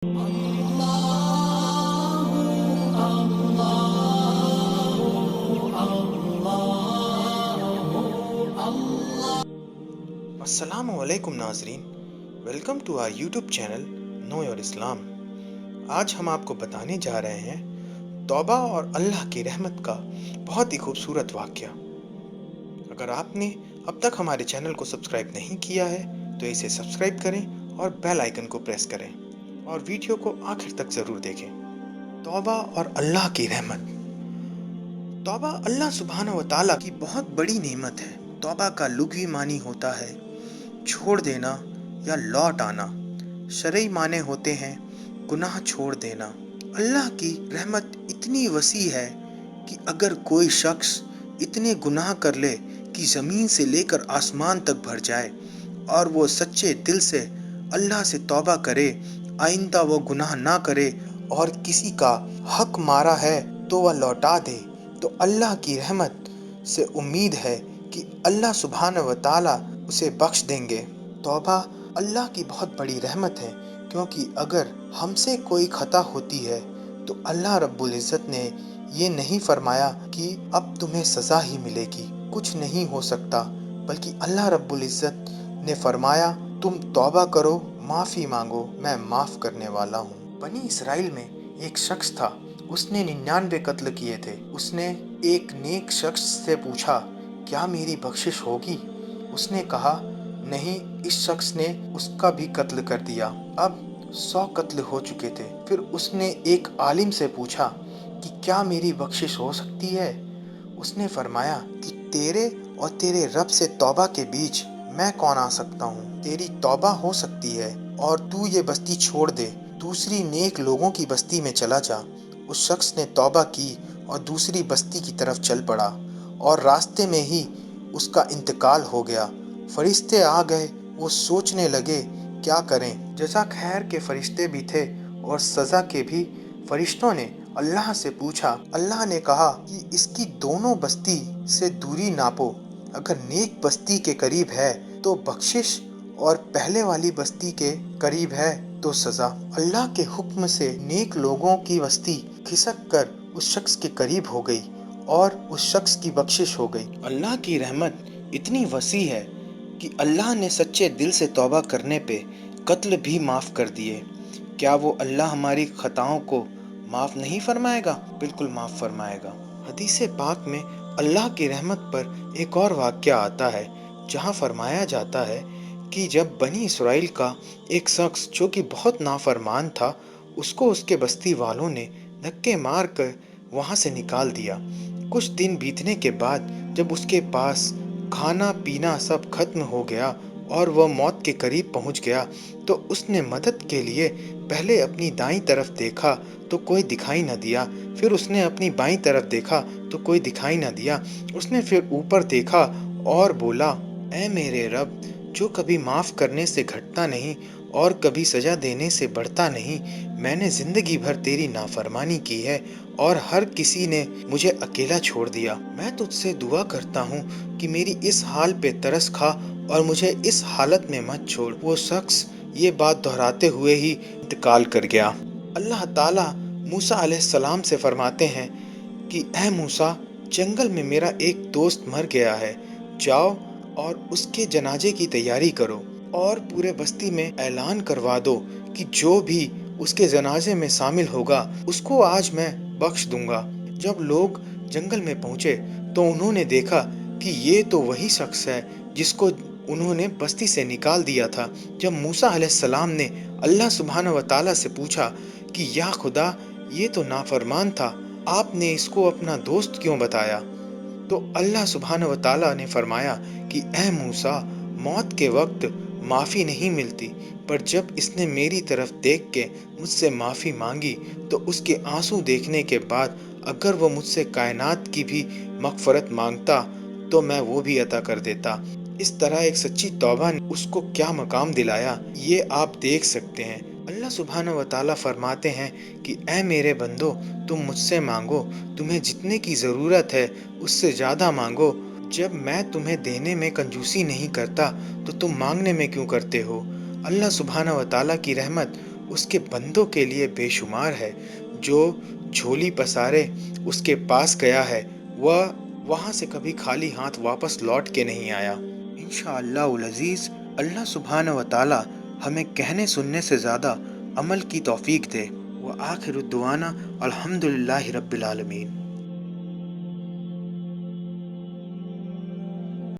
अस्सलामु अलैकुम नाजरीन, welcome to our YouTube channel know your Islam. आज हम आपको बताने जा रहे हैं तौबा और अल्लाह की रहमत का बहुत ही खूबसूरत वाक़या। अगर आपने अब तक हमारे चैनल को सब्सक्राइब नहीं किया है तो इसे सब्सक्राइब करें और बेल आइकन को प्रेस करें और वीडियो को आखिर तक ज़रूर देखें। तौबा और अल्लाह की रहमत। तौबा अल्लाह सुब्हानहू व तआला की बहुत बड़ी नेमत है। तौबा का लुग़वी मानी होता है छोड़ देना या लौट आना। शरई माने होते हैं गुनाह छोड़ देना। अल्लाह की रहमत इतनी वसी है कि अगर कोई शख्स इतने गुनाह कर ले कि ज़मीन से लेकर आसमान तक भर जाए और वो सच्चे दिल से अल्लाह से तौबा करे, आइंदा वो गुनाह ना करे और किसी का हक मारा है तो वह लौटा दे, तो अल्लाह की रहमत से उम्मीद है कि अल्लाह सुब्हानहू व तआला उसे बख्श देंगे। तौबा अल्लाह की बहुत बड़ी रहमत है, क्योंकि अगर हमसे कोई खता होती है तो अल्लाह रब्बुल इज़्ज़त ने ये नहीं फरमाया कि अब तुम्हें सज़ा ही मिलेगी, कुछ नहीं हो सकता, बल्कि अल्लाह रब्बुल इज़्ज़त ने फरमाया तुम तौबा करो, माफ़ी मांगो, मैं माफ़ करने वाला हूँ। बनी इसराइल में एक शख्स था, उसने 99 कत्ल किए थे। उसने एक नेक शख्स से पूछा क्या मेरी बख्शिश होगी? उसने कहा नहीं। इस शख्स ने उसका भी कत्ल कर दिया। अब 100 कत्ल हो चुके थे। फिर उसने एक आलिम से पूछा कि क्या मेरी बख्शिश हो सकती है? उसने फरमाया कि तेरे और तेरे रब से तौबा के बीच मैं कौन आ सकता हूँ? तेरी तौबा हो सकती है और तू ये बस्ती छोड़ दे, दूसरी नेक लोगों की बस्ती में चला जा। उस शख्स ने तौबा की और दूसरी बस्ती की तरफ चल पड़ा और रास्ते में ही उसका इंतकाल हो गया। फरिश्ते आ गए, वो सोचने लगे क्या करें। जज़ा खैर के फरिश्ते भी थे और सज़ा के भी। फरिश्तों ने अल्लाह से पूछा। अल्लाह ने कहा कि इसकी दोनों बस्ती से दूरी नापो, अगर नेक बस्ती के करीब है तो बख्शिश और पहले वाली बस्ती के करीब है तो सज़ा। अल्लाह के हुक्म से नेक लोगों की बस्ती खिसक कर उस शख्स के करीब हो गई और उस शख्स की बख्शिश हो गई। अल्लाह की रहमत इतनी वसी है कि अल्लाह ने सच्चे दिल से तौबा करने पे कत्ल भी माफ़ कर दिए। क्या वो अल्लाह हमारी खताओं को माफ़ नहीं फरमाएगा? बिल्कुल माफ़ फरमाएगा। हदीस पाक में अल्लाह की रहमत पर एक और वाक़या आता है, जहाँ फरमाया जाता है कि जब बनी इसराइल का एक शख्स जो कि बहुत नाफरमान था, उसको उसके बस्ती वालों ने धक्के मार कर वहाँ से निकाल दिया। कुछ दिन बीतने के बाद जब उसके पास खाना पीना सब खत्म हो गया और वह मौत के करीब पहुंच गया, तो उसने मदद के लिए पहले अपनी दाईं तरफ देखा तो कोई दिखाई न दिया। फिर उसने अपनी बाईं तरफ देखा तो कोई दिखाई न दिया। उसने फिर ऊपर देखा और बोला, ऐ मेरे रब, जो कभी माफ़ करने से घटता नहीं और कभी सज़ा देने से बढ़ता नहीं, मैंने ज़िंदगी भर तेरी नाफरमानी की है और हर किसी ने मुझे अकेला छोड़ दिया। मैं तुझसे दुआ करता हूँ कि मेरी इस हाल पे तरस खा और मुझे इस हालत में मत छोड़। वो शख्स ये बात दोहराते हुए ही इंतकाल कर गया। अल्लाह ताला मूसा अलैहिस्सलाम से फरमाते हैं कि ऐ मूसा, जंगल में मेरा एक दोस्त मर गया है, जाओ और उसके जनाजे की तैयारी करो और पूरे बस्ती में ऐलान करवा दो कि जो भी उसके जनाजे में शामिल होगा उसको आज मैं बख्श दूंगा। जब लोग जंगल में पहुंचे तो उन्होंने देखा कि ये तो वही शख्स है जिसको उन्होंने बस्ती से निकाल दिया था। जब मूसा अलैहिस्सलाम ने अल्लाह सुब्हानहू व तआला से पूछा कि या खुदा, ये तो नाफरमान था, आपने इसको अपना दोस्त क्यों बताया? तो अल्लाह सुब्हानहू व तआला ने फरमाया कि ऐ मूसा, मौत के वक्त माफ़ी नहीं मिलती, पर जब इसने मेरी तरफ देख के मुझसे माफ़ी मांगी तो उसके आंसू देखने के बाद अगर वो मुझसे कायनात की भी मग़फ़रत मांगता तो मैं वो भी अता कर देता। इस तरह एक सच्ची तौबा ने उसको क्या मकाम दिलाया, ये आप देख सकते हैं। अल्लाह सुब्हानहू व तआला फरमाते हैं कि ऐ मेरे बंदो, तुम मुझसे मांगो, तुम्हें जितने की ज़रूरत है उससे ज़्यादा मांगो। जब मैं तुम्हें देने में कंजूसी नहीं करता तो तुम मांगने में क्यों करते हो? अल्लाह सुब्हानहू व तआला की रहमत اس کے بندوں کے لیے بے شمار ہے۔ جو جھولی پسارے اس کے پاس گیا ہے، وہ وہاں سے کبھی خالی ہاتھ واپس لوٹ کے نہیں آیا۔ انشاءاللہ العزیز، اللہ سبحانہ و تعالی ہمیں کہنے سننے سے زیادہ عمل کی توفیق دے۔ وآخر الدعوانا الحمدللہ رب العالمین۔